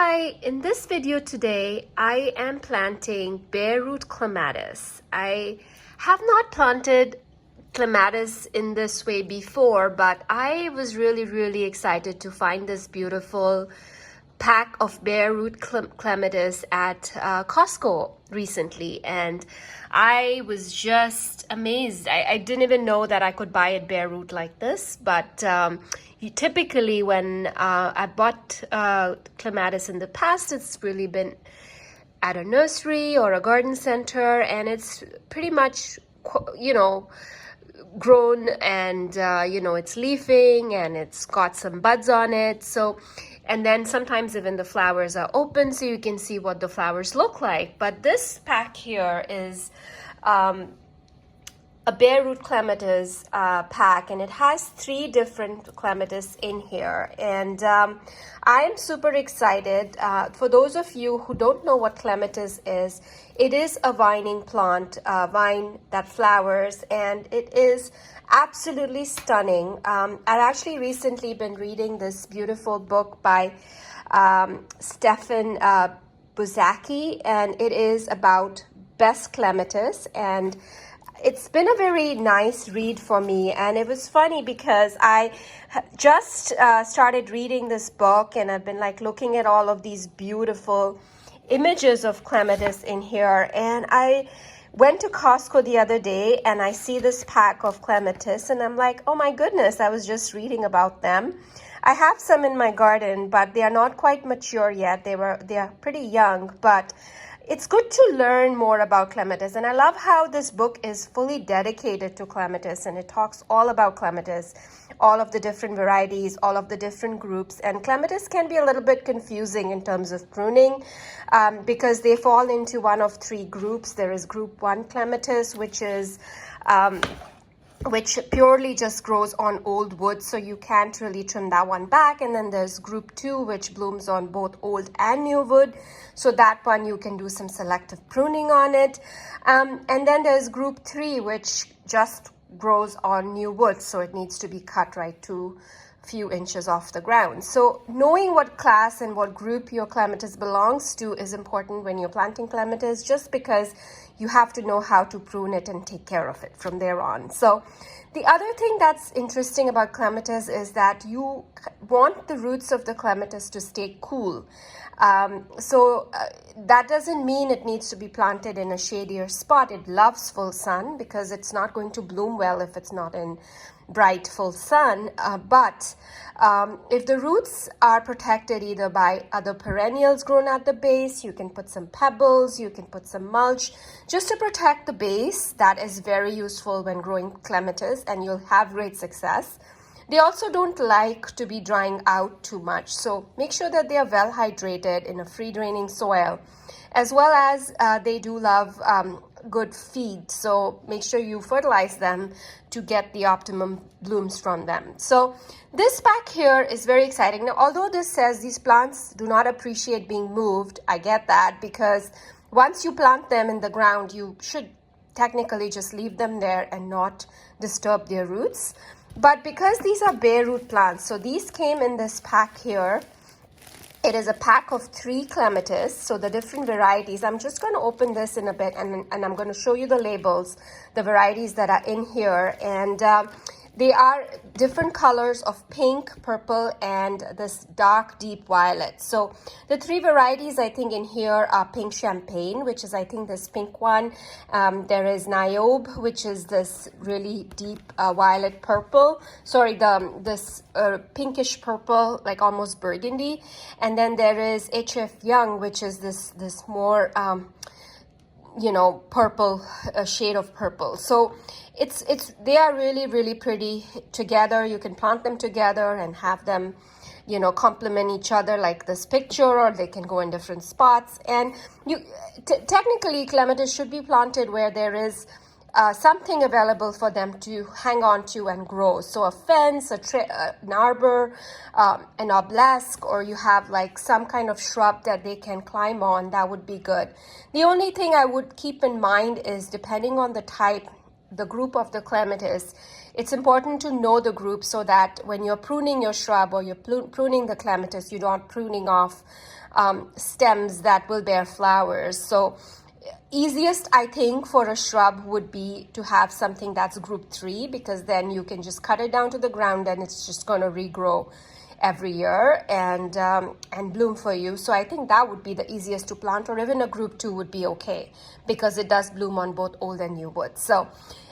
Hi, in this video today, I am planting bare root clematis. I have not planted clematis in this way before, but I was really excited to find this beautiful pack of bare root clematis at Costco recently, and I was just amazed. I didn't even know that I could buy it bare root like this, but typically when I bought clematis in the past, it's really been at a nursery or a garden center, and it's pretty much, grown, and it's leafing and it's got some buds on it. So, and then sometimes even the flowers are open so you can see what the flowers look like. But this pack here is a bare root clematis pack, and it has 3 different clematis in here, and I am super excited. For those of you who don't know what clematis is, it is a vining plant, vine that flowers, and it is absolutely stunning. I've actually recently been reading this beautiful book by Stefan Buzzacki, and it is about best clematis, and it's been a very nice read for me. And it was funny because I just started reading this book, and I've been like looking at all of these beautiful images of clematis in here, and I went to Costco the other day and I see this pack of clematis, and I'm like, oh my goodness, I was just reading about them. I have some in my garden, but they are not quite mature yet. They are pretty young, but it's good to learn more about clematis, and I love how this book is fully dedicated to clematis, and it talks all about clematis, all of the different varieties, all of the different groups. And clematis can be a little bit confusing in terms of pruning because they fall into one of 3 groups. There is group 1 clematis, which purely just grows on old wood, so you can't really trim that one back. And then there's group 2, which blooms on both old and new wood, so that one you can do some selective pruning on it. And then there's group 3, which just grows on new wood, so it needs to be cut right to a few inches off the ground. So knowing what class and what group your clematis belongs to is important when you're planting clematis, just because you have to know how to prune it and take care of it from there on. So the other thing that's interesting about clematis is that you want the roots of the clematis to stay cool. That doesn't mean it needs to be planted in a shadier spot. It loves full sun because it's not going to bloom well if it's not in bright full sun, but if the roots are protected either by other perennials grown at the base, you can put some pebbles, you can put some mulch just to protect the base. That is very useful when growing clematis, and you'll have great success. They also don't like to be drying out too much, so make sure that they are well hydrated in a free draining soil, as well as they do love good feed, so make sure you fertilize them to get the optimum blooms from them. So this pack here is very exciting. Now, although this says these plants do not appreciate being moved, I get that, because once you plant them in the ground, you should technically just leave them there and not disturb their roots. But because these are bare root plants, so these came in this pack here. It is a pack of 3 clematis, so the different varieties. I'm just going to open this in a bit, and I'm going to show you the labels, the varieties that are in here. And they are different colors of pink, purple, and this dark, deep violet. So the 3 varieties I think in here are pink champagne, which is I think this pink one. There is Niobe, which is this really deep violet purple. Sorry, this pinkish purple, like almost burgundy. And then there is HF Young, which is this more purple, shade of purple. So they are really pretty together. You can plant them together and have them complement each other like this picture, or they can go in different spots. And technically clematis should be planted where there is something available for them to hang on to and grow. So a fence, an arbor, an obelisk, or you have like some kind of shrub that they can climb on. That would be good. The only thing I would keep in mind is, depending on the type, the group of the clematis, it's important to know the group so that when you're pruning your shrub or you're pruning the clematis, you're not pruning off stems that will bear flowers. So easiest, I think, for a shrub would be to have something that's group 3, because then you can just cut it down to the ground and it's just going to regrow every year and bloom for you. So I think that would be the easiest to plant, or even a group 2 would be okay because it does bloom on both old and new wood. So,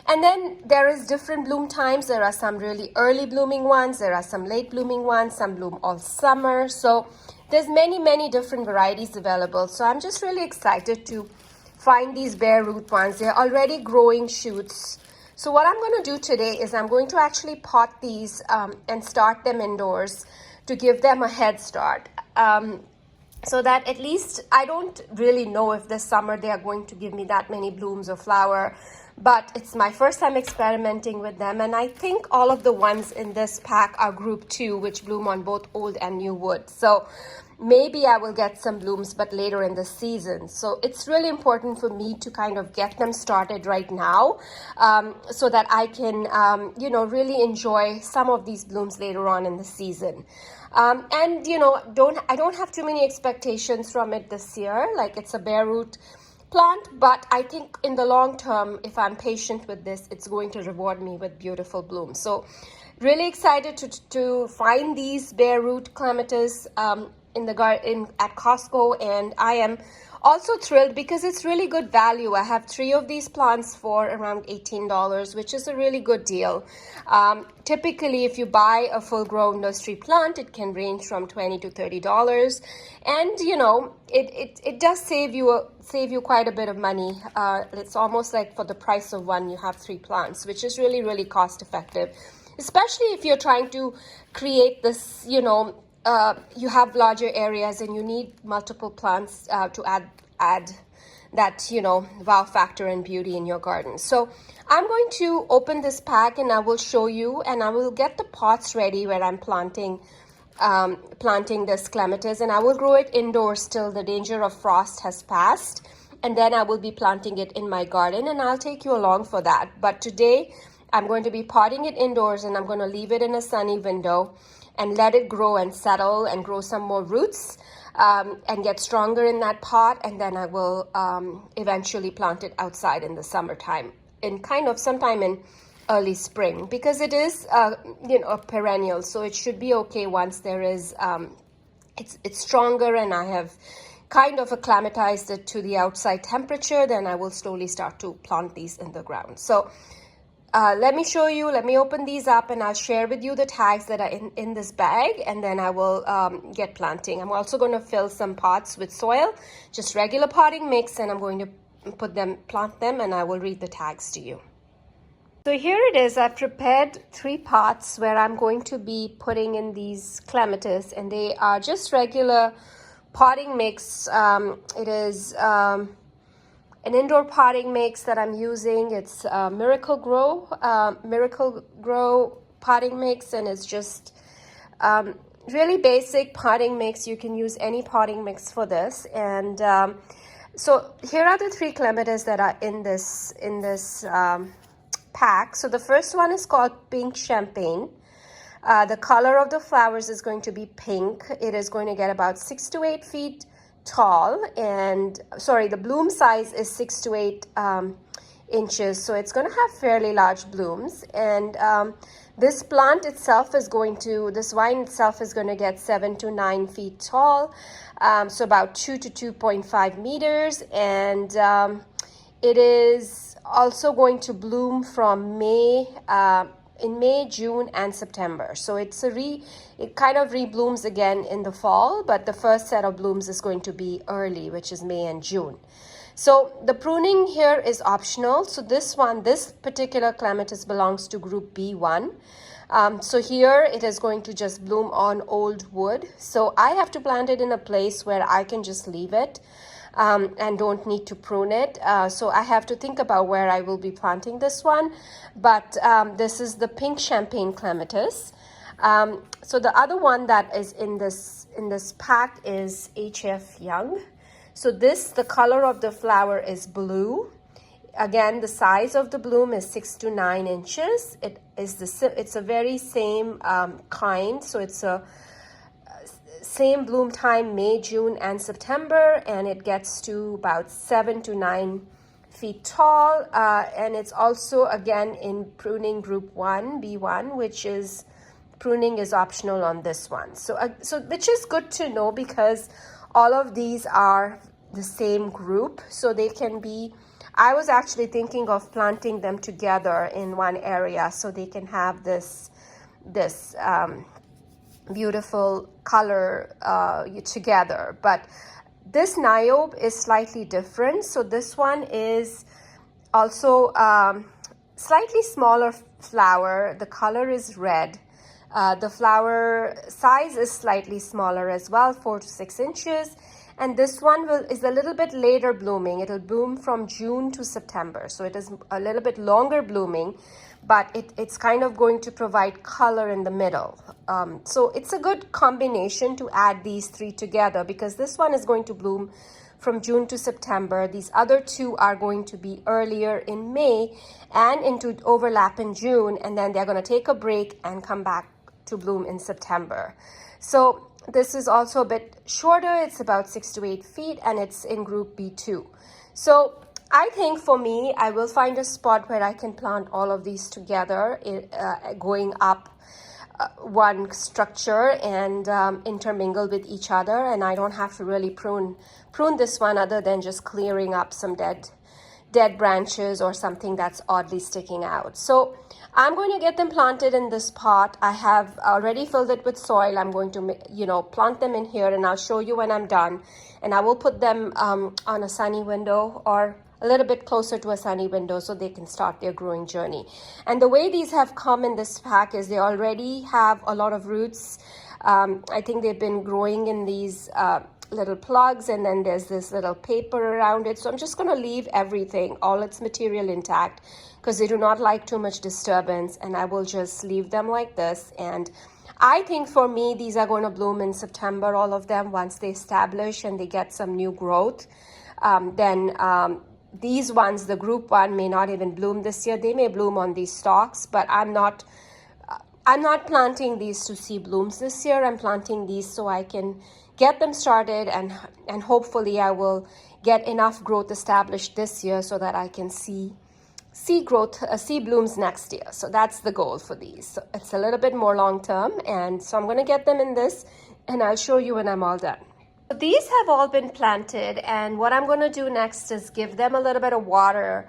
and then there is different bloom times. There are some really early blooming ones, there are some late blooming ones, some bloom all summer. So there's many different varieties available. So I'm just really excited to find these bare root ones. They're already growing shoots. So what I'm going to do today is I'm going to actually pot these and start them indoors to give them a head start. So that at least, I don't really know if this summer they are going to give me that many blooms or flower, but it's my first time experimenting with them. And I think all of the ones in this pack are group 2, which bloom on both old and new wood. So maybe I will get some blooms, but later in the season. So it's really important for me to kind of get them started right now, so that I can, really enjoy some of these blooms later on in the season. And I don't have too many expectations from it this year. Like, it's a bare root plant, but I think in the long term, if I'm patient with this, it's going to reward me with beautiful blooms. So really excited to find these bare root clematis at Costco, and I am also thrilled because it's really good value. I have 3 of these plants for around $18, which is a really good deal. Typically, if you buy a full-grown nursery plant, it can range from $20 to $30, and it does save you quite a bit of money. It's almost like for the price of one, you have 3 plants, which is really cost effective, especially if you're trying to create this, you have larger areas and you need multiple plants to add that, wow factor and beauty in your garden. So I'm going to open this pack and I will show you, and I will get the pots ready where I'm planting this clematis, and I will grow it indoors till the danger of frost has passed, and then I will be planting it in my garden, and I'll take you along for that. But today I'm going to be potting it indoors, and I'm going to leave it in a sunny window and let it grow and settle and grow some more roots and get stronger in that pot. And then I will eventually plant it outside in the summertime, in kind of sometime in early spring, because it is a perennial, so it should be okay once there is it's stronger and I have kind of acclimatized it to the outside temperature. Then I will slowly start to plant these in the ground. So let me show you, let me open these up, and I'll share with you the tags that are in this bag, and then I will get planting. I'm also going to fill some pots with soil, just regular potting mix, and I'm going to plant them, and I will read the tags to you. So here it is. I've prepared 3 pots where I'm going to be putting in these clematis, and they are just regular potting mix. It is an indoor potting mix that I'm using. It's Miracle Grow potting mix, and it's just really basic potting mix. You can use any potting mix for this. And so here are the 3 clematis that are in this pack. So the first one is called Pink Champagne. The color of the flowers is going to be pink. It is going to get about 6 to 8 feet tall, and the bloom size is 6 to 8 inches, so it's going to have fairly large blooms. And this plant itself is this vine itself is going to get 7 to 9 feet tall, so about 2 to 2.5 meters, and it is also going to bloom from in May, June, and September. So it kind of reblooms again in the fall, but the first set of blooms is going to be early, which is May and June. So the pruning here is optional. So this particular clematis belongs to group B1. So here it is going to just bloom on old wood. So I have to plant it in a place where I can just leave it and don't need to prune it. So I have to think about where I will be planting this one. But this is the Pink Champagne Clematis. So the other one that is in this pack is HF Young. So the color of the flower is blue. Again, the size of the bloom is 6 to 9 inches. It's a very same kind, so it's a same bloom time, May, June, and September, and it gets to about 7 to 9 feet tall, and it's also again in pruning group 1, B1, which is pruning is optional on this one. So which is good to know, because all of these are the same group, so they can be, I was actually thinking of planting them together in one area so they can have this beautiful color together. But this Niobe is slightly different. So this one is also slightly smaller flower. The color is red. The flower size is slightly smaller as well, 4 to 6 inches. And this one is a little bit later blooming. It'll bloom from June to September. So it is a little bit longer blooming, but it's kind of going to provide color in the middle. So it's a good combination to add these three together, because this one is going to bloom from June to September. These other two are going to be earlier in May and into overlap in June, and then they're going to take a break and come back to bloom in September. So this is also a bit shorter. It's about 6 to 8 feet, and it's in group B2. So I think for me, I will find a spot where I can plant all of these together, going up one structure and intermingle with each other, and I don't have to really prune this one, other than just clearing up some dead branches or something that's oddly sticking out. So I'm going to get them planted in this pot. I have already filled it with soil. I'm going to, plant them in here, and I'll show you when I'm done. And I will put them on a sunny window, or a little bit closer to a sunny window, so they can start their growing journey. And the way these have come in this pack is they already have a lot of roots. I think they've been growing in these little plugs, and then there's this little paper around it. So I'm just going to leave everything, all its material intact, because they do not like too much disturbance, and I will just leave them like this. And I think for me, these are going to bloom in September, all of them, once they establish and they get some new growth. These ones, the group 1, may not even bloom this year. They may bloom on these stalks, but I'm not planting these to see blooms this year. I'm planting these so I can get them started, and hopefully I will get enough growth established this year so that I can see blooms next year. So that's the goal for these. So it's a little bit more long term, and so I'm going to get them in this, and I'll show you when I'm all done. So these have all been planted, and what I'm going to do next is give them a little bit of water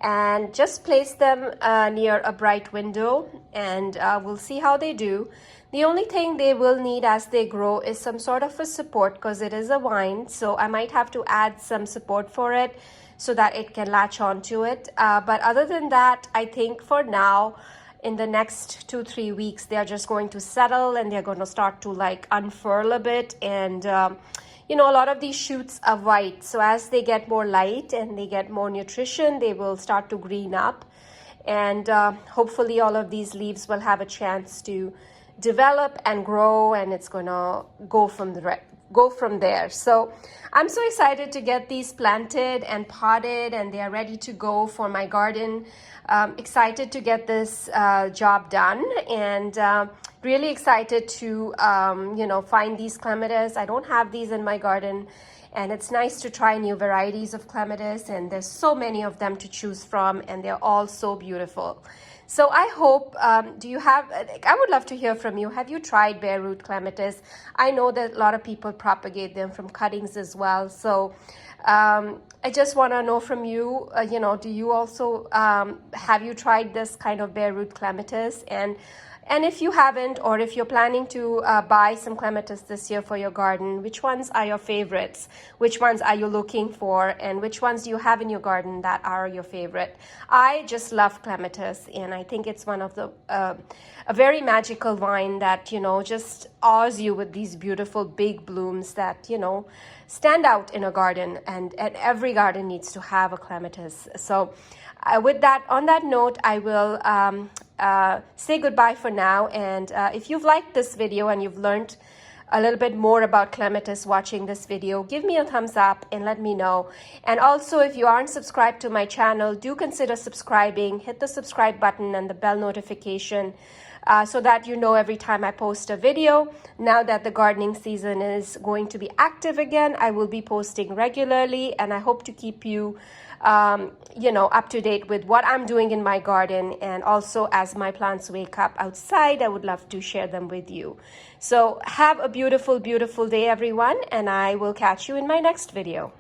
and just place them near a bright window, and we'll see how they do. The only thing they will need as they grow is some sort of a support, because it is a vine, so I might have to add some support for it so that it can latch onto it. But other than that, I think for now, in the next 2-3 weeks, they're just going to settle, and they're going to start to like unfurl a bit. And a lot of these shoots are white, so as they get more light and they get more nutrition, they will start to green up, and hopefully all of these leaves will have a chance to develop and grow, and it's gonna go from there. So I'm so excited to get these planted and potted, and they are ready to go for my garden. Excited to get this job done, and really excited to find these clematis. I don't have these in my garden, and it's nice to try new varieties of clematis, and there's so many of them to choose from, and they're all so beautiful. So I hope, I would love to hear from you. Have you tried bare root clematis? I know that a lot of people propagate them from cuttings as well. So I just want to know from you, do you also, have you tried this kind of bare root clematis? And if you haven't, or if you're planning to buy some clematis this year for your garden, which ones are your favorites? Which ones are you looking for? And which ones do you have in your garden that are your favorite? I just love clematis, and I think it's one of the a very magical vine that, just awes you with these beautiful big blooms that, stand out in a garden, and every garden needs to have a clematis. So on that note, I will say goodbye for now. And if you've liked this video and you've learned a little bit more about clematis watching this video, give me a thumbs up and let me know. And also, if you aren't subscribed to my channel, do consider subscribing. Hit the subscribe button and the bell notification so that you know every time I post a video. Now that the gardening season is going to be active again, I will be posting regularly, and I hope to keep you up to date with what I'm doing in my garden. And also, as my plants wake up outside, I would love to share them with you. So have a beautiful, beautiful day, everyone, and I will catch you in my next video.